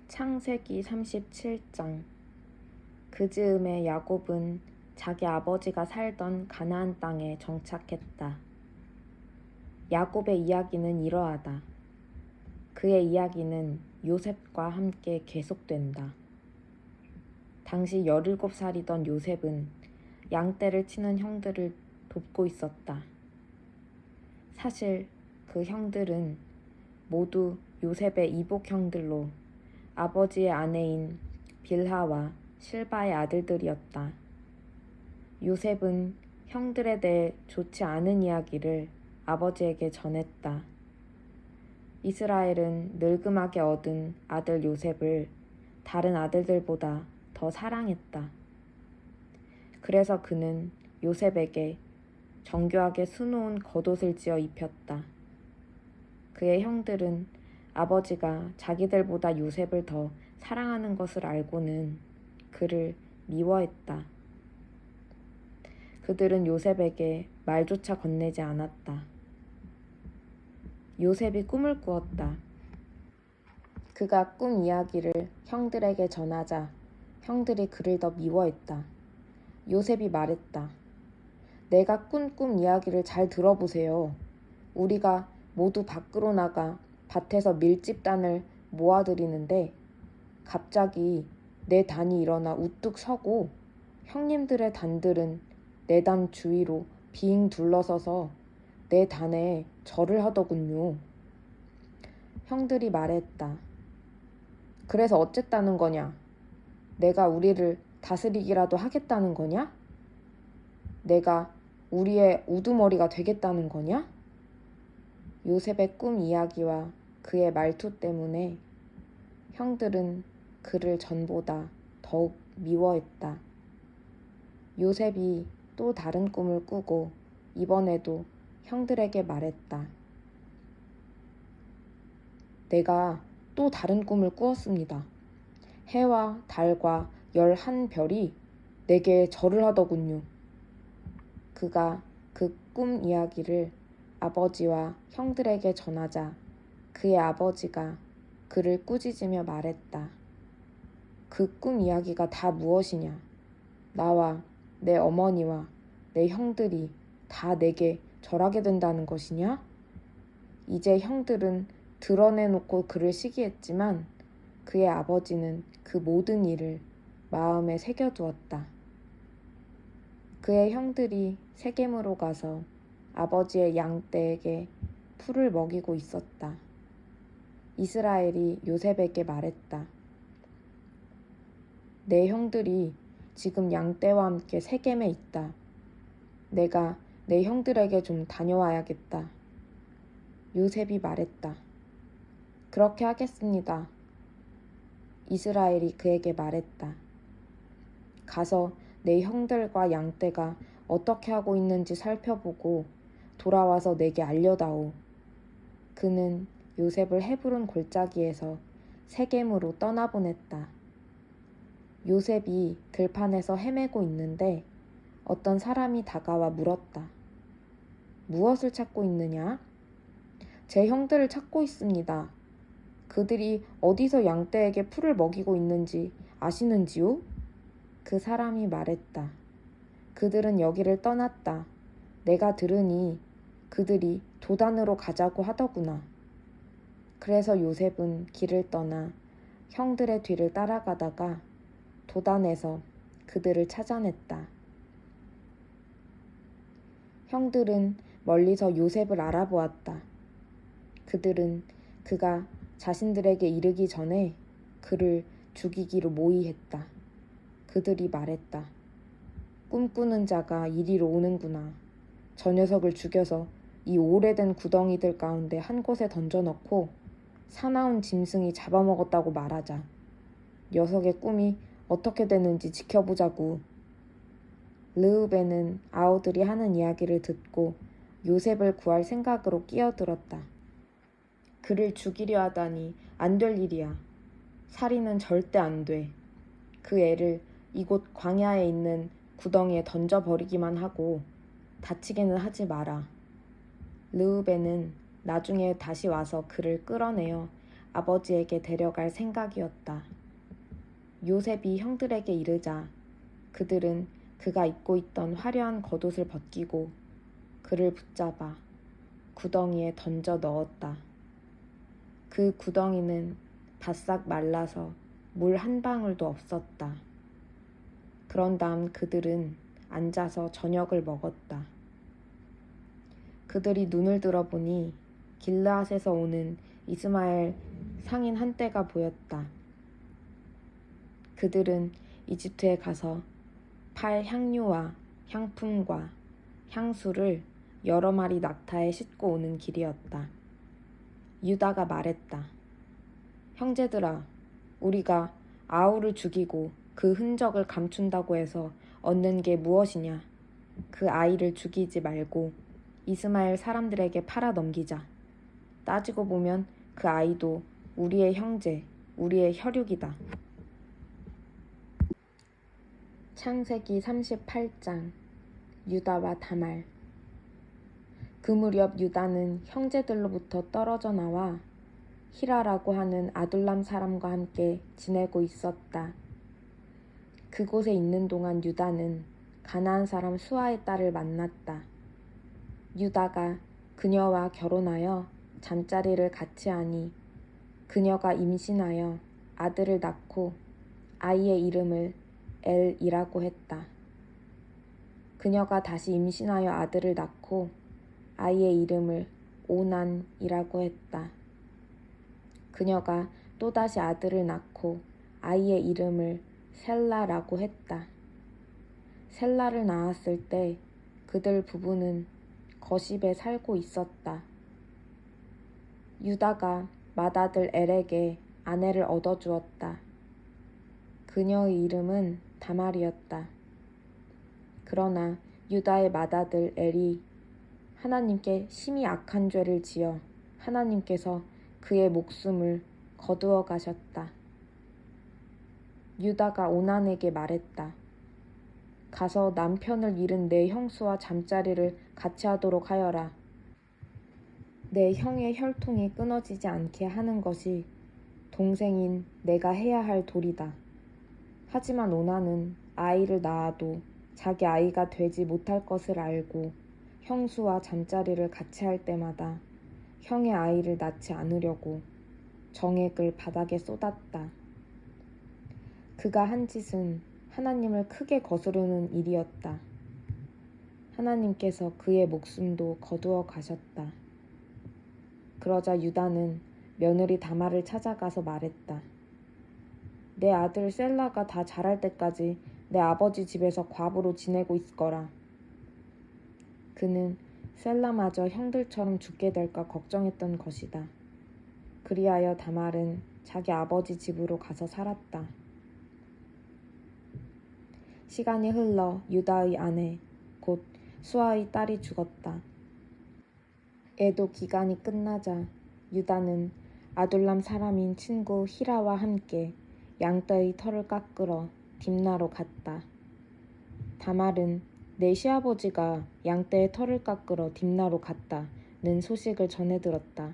창세기 37장. 그 즈음에 야곱은 자기 아버지가 살던 가나안 땅에 정착했다. 야곱의 이야기는 이러하다. 그의 이야기는 요셉과 함께 계속된다. 당시 17살이던 요셉은 양떼를 치는 형들을 돕고 있었다. 사실 그 형들은 모두 요셉의 이복 형들로 아버지의 아내인 빌하와 실바의 아들들이었다. 요셉은 형들에 대해 좋지 않은 이야기를 아버지에게 전했다. 이스라엘은 늙음하게 얻은 아들 요셉을 다른 아들들보다 더 사랑했다. 그래서 그는 요셉에게 정교하게 수놓은 겉옷을 지어 입혔다. 그의 형들은 아버지가 자기들보다 요셉을 더 사랑하는 것을 알고는 그를 미워했다. 그들은 요셉에게 말조차 건네지 않았다. 요셉이 꿈을 꾸었다. 그가 꾼 이야기를 형들에게 전하자 형들이 그를 더 미워했다. 요셉이 말했다. 내가 꾼 꿈 이야기를 잘 들어보세요. 우리가 모두 밖으로 나가 밭에서 밀집단을 모아들이는데 갑자기 내 단이 일어나 우뚝 서고 형님들의 단들은 내 단 주위로 빙 둘러서서 내 단에 절을 하더군요. 형들이 말했다. 그래서 어쨌다는 거냐? 내가 우리를 다스리기라도 하겠다는 거냐? 내가 우리의 우두머리가 되겠다는 거냐? 요셉의 꿈 이야기와 그의 말투 때문에 형들은 그를 전보다 더욱 미워했다. 요셉이 또 다른 꿈을 꾸고 이번에도 형들에게 말했다. 내가 또 다른 꿈을 꾸었습니다. 해와 달과 11별이 내게 절을 하더군요. 그가 그 꿈 이야기를 아버지와 형들에게 전하자 그의 아버지가 그를 꾸짖으며 말했다. 그 꿈 이야기가 다 무엇이냐? 나와 내 어머니와 내 형들이 다 내게 절하게 된다는 것이냐? 이제 형들은 드러내놓고 그를 시기했지만 그의 아버지는 그 모든 일을 마음에 새겨두었다. 그의 형들이 세겜으로 가서 아버지의 양떼에게 풀을 먹이고 있었다. 이스라엘이 요셉에게 말했다. 내 형들이 지금 양떼와 함께 세겜에 있다. 내가 내 형들에게 좀 다녀와야겠다. 요셉이 말했다. 그렇게 하겠습니다. 이스라엘이 그에게 말했다. 가서 내 형들과 양떼가 어떻게 하고 있는지 살펴보고 돌아와서 내게 알려다오. 그는 요셉을 헤브론 골짜기에서 세겜으로 떠나보냈다. 요셉이 들판에서 헤매고 있는데 어떤 사람이 다가와 물었다. 무엇을 찾고 있느냐? 제 형들을 찾고 있습니다. 그들이 어디서 양떼에게 풀을 먹이고 있는지 아시는지요? 그 사람이 말했다. 그들은 여기를 떠났다. 내가 들으니 그들이 도단으로 가자고 하더구나. 그래서 요셉은 길을 떠나 형들의 뒤를 따라가다가 도단에서 그들을 찾아냈다. 형들은 멀리서 요셉을 알아보았다. 그들은 그가 자신들에게 이르기 전에 그를 죽이기로 모의했다. 그들이 말했다. 꿈꾸는 자가 이리로 오는구나. 저 녀석을 죽여서 이 오래된 구덩이들 가운데 한 곳에 던져넣고 사나운 짐승이 잡아먹었다고 말하자. 녀석의 꿈이 어떻게 되는지 지켜보자고. 르우벤은 아우들이 하는 이야기를 듣고 요셉을 구할 생각으로 끼어들었다. 그를 죽이려 하다니 안 될 일이야. 살인은 절대 안 돼. 그 애를 이곳 광야에 있는 구덩이에 던져버리기만 하고 다치게는 하지 마라. 르우벤은 나중에 다시 와서 그를 끌어내어 아버지에게 데려갈 생각이었다. 요셉이 형들에게 이르자 그들은 그가 입고 있던 화려한 겉옷을 벗기고 그를 붙잡아 구덩이에 던져 넣었다. 그 구덩이는 바싹 말라서 물 한 방울도 없었다. 그런 다음 그들은 앉아서 저녁을 먹었다. 그들이 눈을 들어보니 길르앗에서 오는 이스마엘 상인 한떼가 보였다. 그들은 이집트에 가서 팔 향료와 향품과 향수를 여러 마리 낙타에 싣고 오는 길이었다. 유다가 말했다. 형제들아, 우리가 아우를 죽이고 그 흔적을 감춘다고 해서 얻는 게 무엇이냐? 그 아이를 죽이지 말고 이스마엘 사람들에게 팔아 넘기자. 따지고 보면 그 아이도 우리의 형제, 우리의 혈육이다. 창세기 38장 유다와 다말. 그 무렵 유다는 형제들로부터 떨어져 나와 히라라고 하는 아둘람 사람과 함께 지내고 있었다. 그곳에 있는 동안 유다는 가나안 사람 수아의 딸을 만났다. 유다가 그녀와 결혼하여 잠자리를 같이 하니 그녀가 임신하여 아들을 낳고 아이의 이름을 엘이라고 했다. 그녀가 다시 임신하여 아들을 낳고 아이의 이름을 오난이라고 했다. 그녀가 또다시 아들을 낳고 아이의 이름을 셀라라고 했다. 셀라를 낳았을 때 그들 부부는 거십에 살고 있었다. 유다가 맏아들 엘에게 아내를 얻어주었다. 그녀의 이름은 다말이었다. 그러나 유다의 맏아들 엘이 하나님께 심히 악한 죄를 지어 하나님께서 그의 목숨을 거두어 가셨다. 유다가 오난에게 말했다. 가서 남편을 잃은 내 형수와 잠자리를 같이 하도록 하여라. 내 형의 혈통이 끊어지지 않게 하는 것이 동생인 내가 해야 할 도리다. 하지만 오난은 아이를 낳아도 자기 아이가 되지 못할 것을 알고 형수와 잠자리를 같이 할 때마다 형의 아이를 낳지 않으려고 정액을 바닥에 쏟았다. 그가 한 짓은 하나님을 크게 거스르는 일이었다. 하나님께서 그의 목숨도 거두어 가셨다. 그러자 유다는 며느리 다말을 찾아가서 말했다. 내 아들 셀라가 다 자랄 때까지 내 아버지 집에서 과부로 지내고 있거라. 그는 셀라마저 형들처럼 죽게 될까 걱정했던 것이다. 그리하여 다말은 자기 아버지 집으로 가서 살았다. 시간이 흘러 유다의 아내 곧 수아의 딸이 죽었다. 애도 기간이 끝나자 유다는 아둘람 사람인 친구 히라와 함께 양떼의 털을 깎으러 딥나로 갔다. 다말은 내 시아버지가 양떼의 털을 깎으러 딥나로 갔다는 소식을 전해 들었다.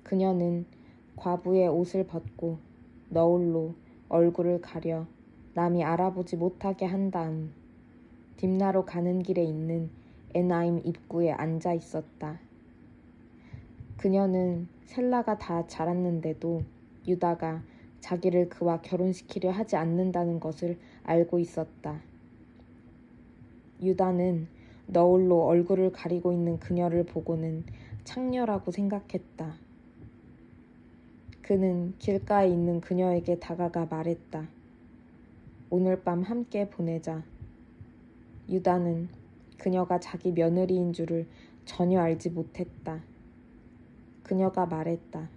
그녀는 과부의 옷을 벗고 너울로 얼굴을 가려 남이 알아보지 못하게 한 다음 딥나로 가는 길에 있는 에나임 입구에 앉아 있었다. 그녀는 셀라가 다 자랐는데도 유다가 자기를 그와 결혼시키려 하지 않는다는 것을 알고 있었다. 유다는 너울로 얼굴을 가리고 있는 그녀를 보고는 창녀라고 생각했다. 그는 길가에 있는 그녀에게 다가가 말했다. 오늘 밤 함께 보내자. 유다는 그녀가 자기 며느리인 줄을 전혀 알지 못했다. 그녀가 말했다.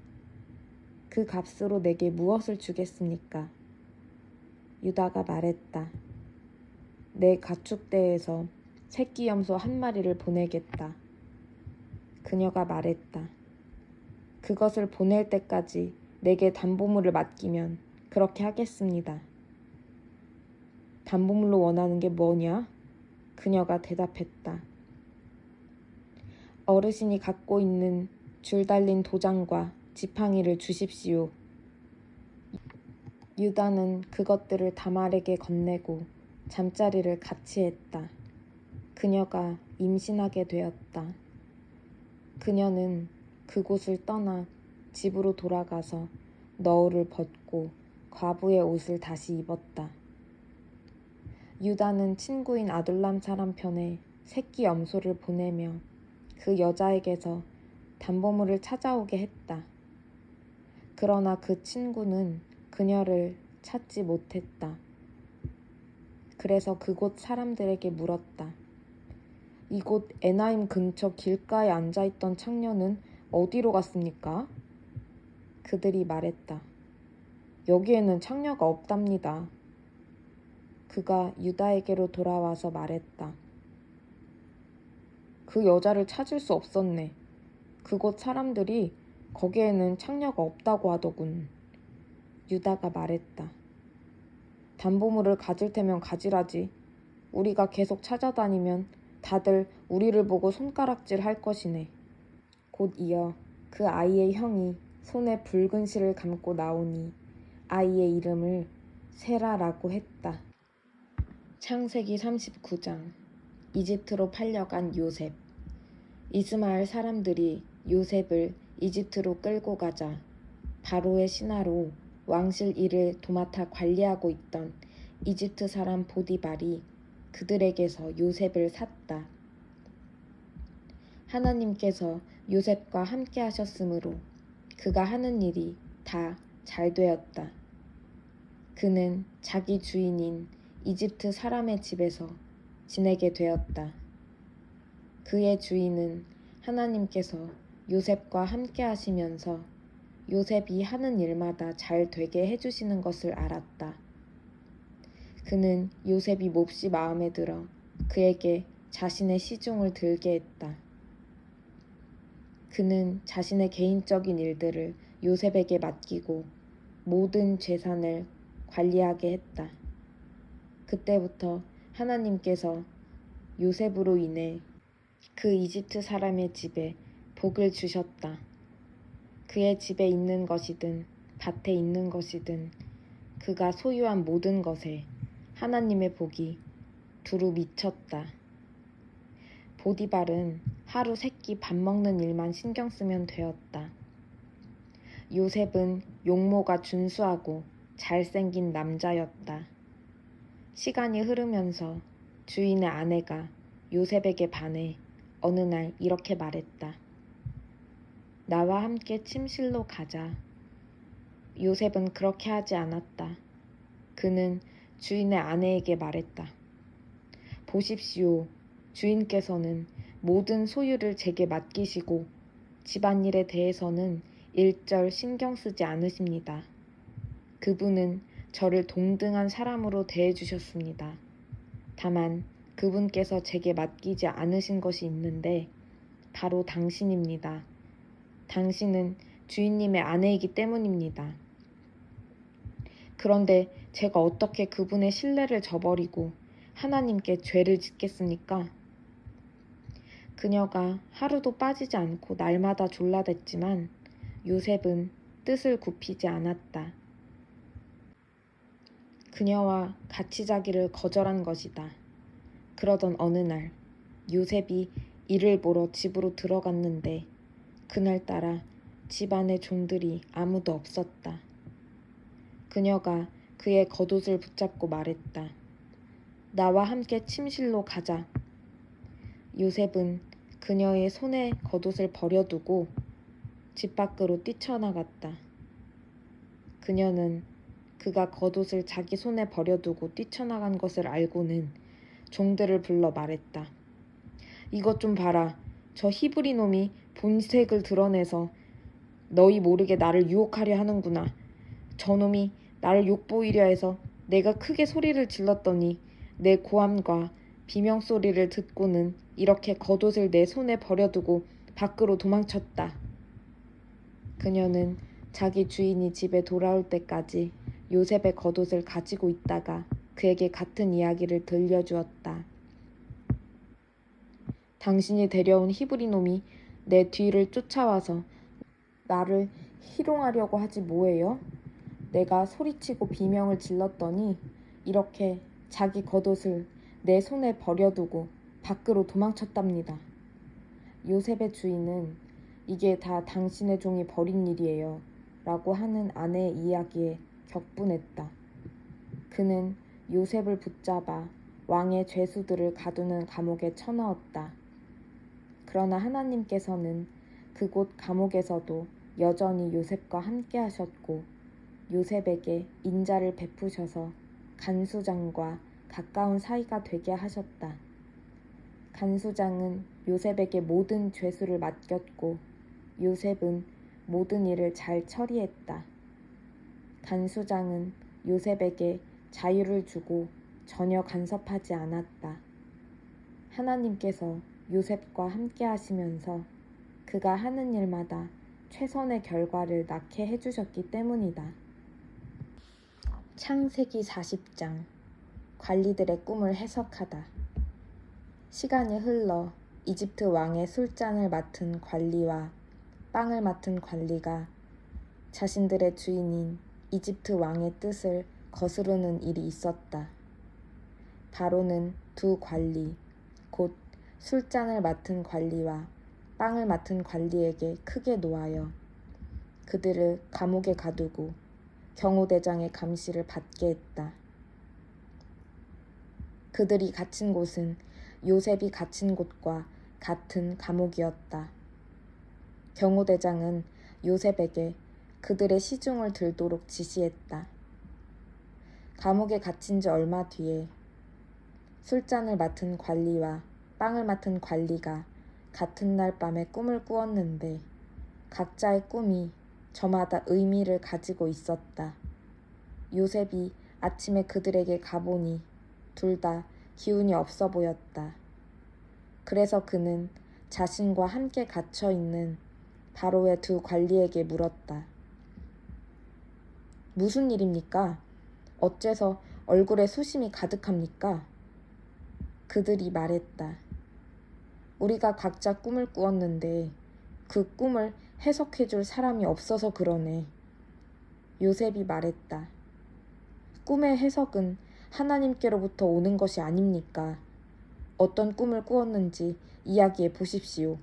그 값으로 내게 무엇을 주겠습니까? 유다가 말했다. 내 가축대에서 새끼 염소 한 마리를 보내겠다. 그녀가 말했다. 그것을 보낼 때까지 내게 담보물을 맡기면 그렇게 하겠습니다. 담보물로 원하는 게 뭐냐? 그녀가 대답했다. 어르신이 갖고 있는 줄 달린 도장과 지팡이를 주십시오. 유다는 그것들을 다말에게 건네고 잠자리를 같이 했다. 그녀가 임신하게 되었다. 그녀는 그곳을 떠나 집으로 돌아가서 너울을 벗고 과부의 옷을 다시 입었다. 유다는 친구인 아둘람 사람 편에 새끼 염소를 보내며 그 여자에게서 담보물을 찾아오게 했다. 그러나 그 친구는 그녀를 찾지 못했다. 그래서 그곳 사람들에게 물었다. 이곳 에나임 근처 길가에 앉아있던 창녀는 어디로 갔습니까? 그들이 말했다. 여기에는 창녀가 없답니다. 그가 유다에게로 돌아와서 말했다. 그 여자를 찾을 수 없었네. 그곳 사람들이 거기에는 창녀가 없다고 하더군. 유다가 말했다. 담보물을 가질 테면 가지라지. 우리가 계속 찾아다니면 다들 우리를 보고 손가락질 할 것이네. 곧 이어 그 아이의 형이 손에 붉은 실을 감고 나오니 아이의 이름을 세라라고 했다. 창세기 39장. 이집트로 팔려간 요셉. 이스마엘 사람들이 요셉을 이집트로 끌고 가자 바로의 신하로 왕실 일을 도맡아 관리하고 있던 이집트 사람 보디발이 그들에게서 요셉을 샀다. 하나님께서 요셉과 함께 하셨으므로 그가 하는 일이 다 잘 되었다. 그는 자기 주인인 이집트 사람의 집에서 지내게 되었다. 그의 주인은 하나님께서 요셉과 함께 하시면서 요셉이 하는 일마다 잘 되게 해주시는 것을 알았다. 그는 요셉이 몹시 마음에 들어 그에게 자신의 시중을 들게 했다. 그는 자신의 개인적인 일들을 요셉에게 맡기고 모든 재산을 관리하게 했다. 그때부터 하나님께서 요셉으로 인해 그 이집트 사람의 집에 복을 주셨다. 그의 집에 있는 것이든 밭에 있는 것이든 그가 소유한 모든 것에 하나님의 복이 두루 미쳤다. 보디발은 하루 세끼 밥 먹는 일만 신경 쓰면 되었다. 요셉은 용모가 준수하고 잘생긴 남자였다. 시간이 흐르면서 주인의 아내가 요셉에게 반해 어느 날 이렇게 말했다. 나와 함께 침실로 가자. 요셉은 그렇게 하지 않았다. 그는 주인의 아내에게 말했다. 보십시오. 주인께서는 모든 소유를 제게 맡기시고 집안일에 대해서는 일절 신경 쓰지 않으십니다. 그분은 저를 동등한 사람으로 대해주셨습니다. 다만 그분께서 제게 맡기지 않으신 것이 있는데 바로 당신입니다. 당신은 주인님의 아내이기 때문입니다. 그런데 제가 어떻게 그분의 신뢰를 저버리고 하나님께 죄를 짓겠습니까? 그녀가 하루도 빠지지 않고 날마다 졸라댔지만 요셉은 뜻을 굽히지 않았다. 그녀와 같이 자기를 거절한 것이다. 그러던 어느 날 요셉이 일을 보러 집으로 들어갔는데 그날따라 집안의 종들이 아무도 없었다. 그녀가 그의 겉옷을 붙잡고 말했다. 나와 함께 침실로 가자. 요셉은 그녀의 손에 겉옷을 버려두고 집 밖으로 뛰쳐나갔다. 그녀는 그가 겉옷을 자기 손에 버려두고 뛰쳐나간 것을 알고는 종들을 불러 말했다. 이것 좀 봐라. 저 히브리 놈이 본색을 드러내서 너희 모르게 나를 유혹하려 하는구나. 저놈이 나를 욕보이려 해서 내가 크게 소리를 질렀더니 내 고함과 비명소리를 듣고는 이렇게 겉옷을 내 손에 버려두고 밖으로 도망쳤다. 그녀는 자기 주인이 집에 돌아올 때까지 요셉의 겉옷을 가지고 있다가 그에게 같은 이야기를 들려주었다. 당신이 데려온 히브리 놈이 내 뒤를 쫓아와서 나를 희롱하려고 하지 뭐예요? 내가 소리치고 비명을 질렀더니 이렇게 자기 겉옷을 내 손에 버려두고 밖으로 도망쳤답니다. 요셉의 주인은 이게 다 당신의 종이 벌인 일이에요 라고 하는 아내의 이야기에 격분했다. 그는 요셉을 붙잡아 왕의 죄수들을 가두는 감옥에 쳐넣었다. 그러나 하나님께서는 그곳 감옥에서도 여전히 요셉과 함께 하셨고 요셉에게 인자를 베푸셔서 간수장과 가까운 사이가 되게 하셨다. 간수장은 요셉에게 모든 죄수를 맡겼고 요셉은 모든 일을 잘 처리했다. 간수장은 요셉에게 자유를 주고 전혀 간섭하지 않았다. 하나님께서 요셉과 함께 하시면서 그가 하는 일마다 최선의 결과를 낳게 해주셨기 때문이다. 창세기 40장 관리들의 꿈을 해석하다. 시간이 흘러 이집트 왕의 술잔을 맡은 관리와 빵을 맡은 관리가 자신들의 주인인 이집트 왕의 뜻을 거스르는 일이 있었다. 바로는 두 관리, 곧 술잔을 맡은 관리와 빵을 맡은 관리에게 크게 노하여 그들을 감옥에 가두고 경호대장의 감시를 받게 했다. 그들이 갇힌 곳은 요셉이 갇힌 곳과 같은 감옥이었다. 경호대장은 요셉에게 그들의 시중을 들도록 지시했다. 감옥에 갇힌 지 얼마 뒤에 술잔을 맡은 관리와 빵을 맡은 관리가 같은 날 밤에 꿈을 꾸었는데 각자의 꿈이 저마다 의미를 가지고 있었다. 요셉이 아침에 그들에게 가보니 둘 다 기운이 없어 보였다. 그래서 그는 자신과 함께 갇혀 있는 바로의 두 관리에게 물었다. 무슨 일입니까? 어째서 얼굴에 수심이 가득합니까? 그들이 말했다. 우리가 각자 꿈을 꾸었는데 그 꿈을 해석해줄 사람이 없어서 그러네. 요셉이 말했다. 꿈의 해석은 하나님께로부터 오는 것이 아닙니까? 어떤 꿈을 꾸었는지 이야기해 보십시오.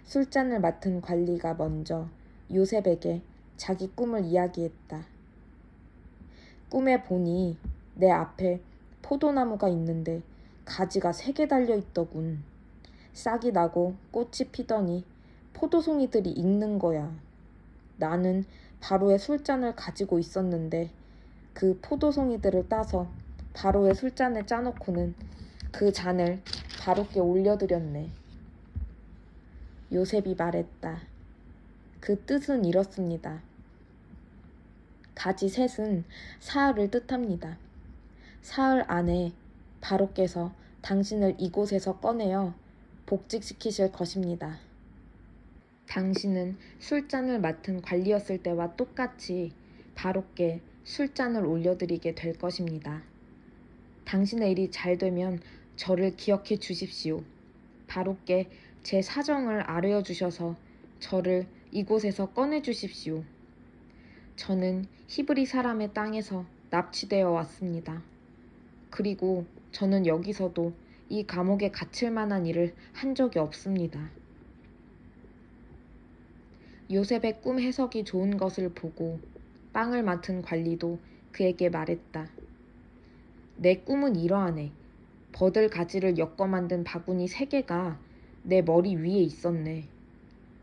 술잔을 맡은 관리가 먼저 요셉에게 자기 꿈을 이야기했다. 꿈에 보니 내 앞에 포도나무가 있는데 가지가 3개 달려있더군. 싹이 나고 꽃이 피더니 포도송이들이 익는 거야. 나는 바로의 술잔을 가지고 있었는데 그 포도송이들을 따서 바로의 술잔에 짜놓고는 그 잔을 바로께 올려드렸네. 요셉이 말했다. 그 뜻은 이렇습니다. 가지 셋은 사흘을 뜻합니다. 사흘 안에 바로께서 당신을 이곳에서 꺼내어 복직시키실 것입니다. 당신은 술잔을 맡은 관리였을 때와 똑같이 바로께 술잔을 올려드리게 될 것입니다. 당신의 일이 잘 되면 저를 기억해 주십시오. 바로께 제 사정을 아뢰어 주셔서 저를 이곳에서 꺼내 주십시오. 저는 히브리 사람의 땅에서 납치되어 왔습니다. 그리고 저는 여기서도 이 감옥에 갇힐 만한 일을 한 적이 없습니다. 요셉의 꿈 해석이 좋은 것을 보고 빵을 맡은 관리도 그에게 말했다. 내 꿈은 이러하네. 버들 가지를 엮어 만든 바구니 3개가 내 머리 위에 있었네.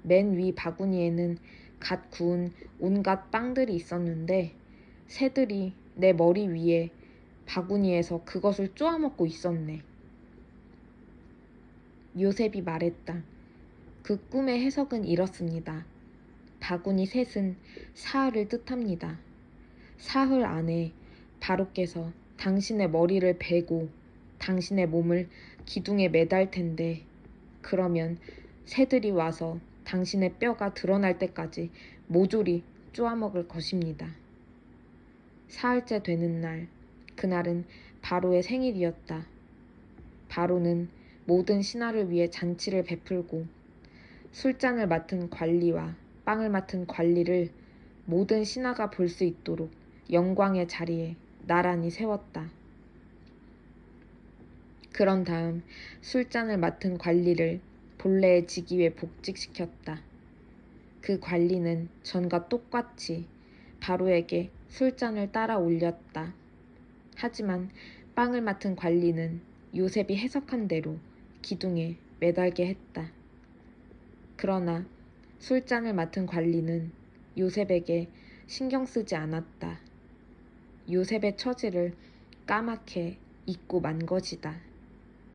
맨 위 바구니에는 갓 구운 온갖 빵들이 있었는데 새들이 내 머리 위에 바구니에서 그것을 쪼아먹고 있었네. 요셉이 말했다. 그 꿈의 해석은 이렇습니다. 바구니 셋은 사흘을 뜻합니다. 사흘 안에 바로께서 당신의 머리를 베고 당신의 몸을 기둥에 매달 텐데 그러면 새들이 와서 당신의 뼈가 드러날 때까지 모조리 쪼아먹을 것입니다. 사흘째 되는 날, 그날은 바로의 생일이었다. 바로는 모든 신하를 위해 잔치를 베풀고 술잔을 맡은 관리와 빵을 맡은 관리를 모든 신하가 볼 수 있도록 영광의 자리에 나란히 세웠다. 그런 다음 술잔을 맡은 관리를 본래의 직위에 복직시켰다. 그 관리는 전과 똑같이 바로에게 술잔을 따라 올렸다. 하지만 빵을 맡은 관리는 요셉이 해석한 대로 기둥에 매달게 했다. 그러나 술잔을 맡은 관리는 요셉에게 신경 쓰지 않았다. 요셉의 처지를 까맣게 잊고 만 것이다.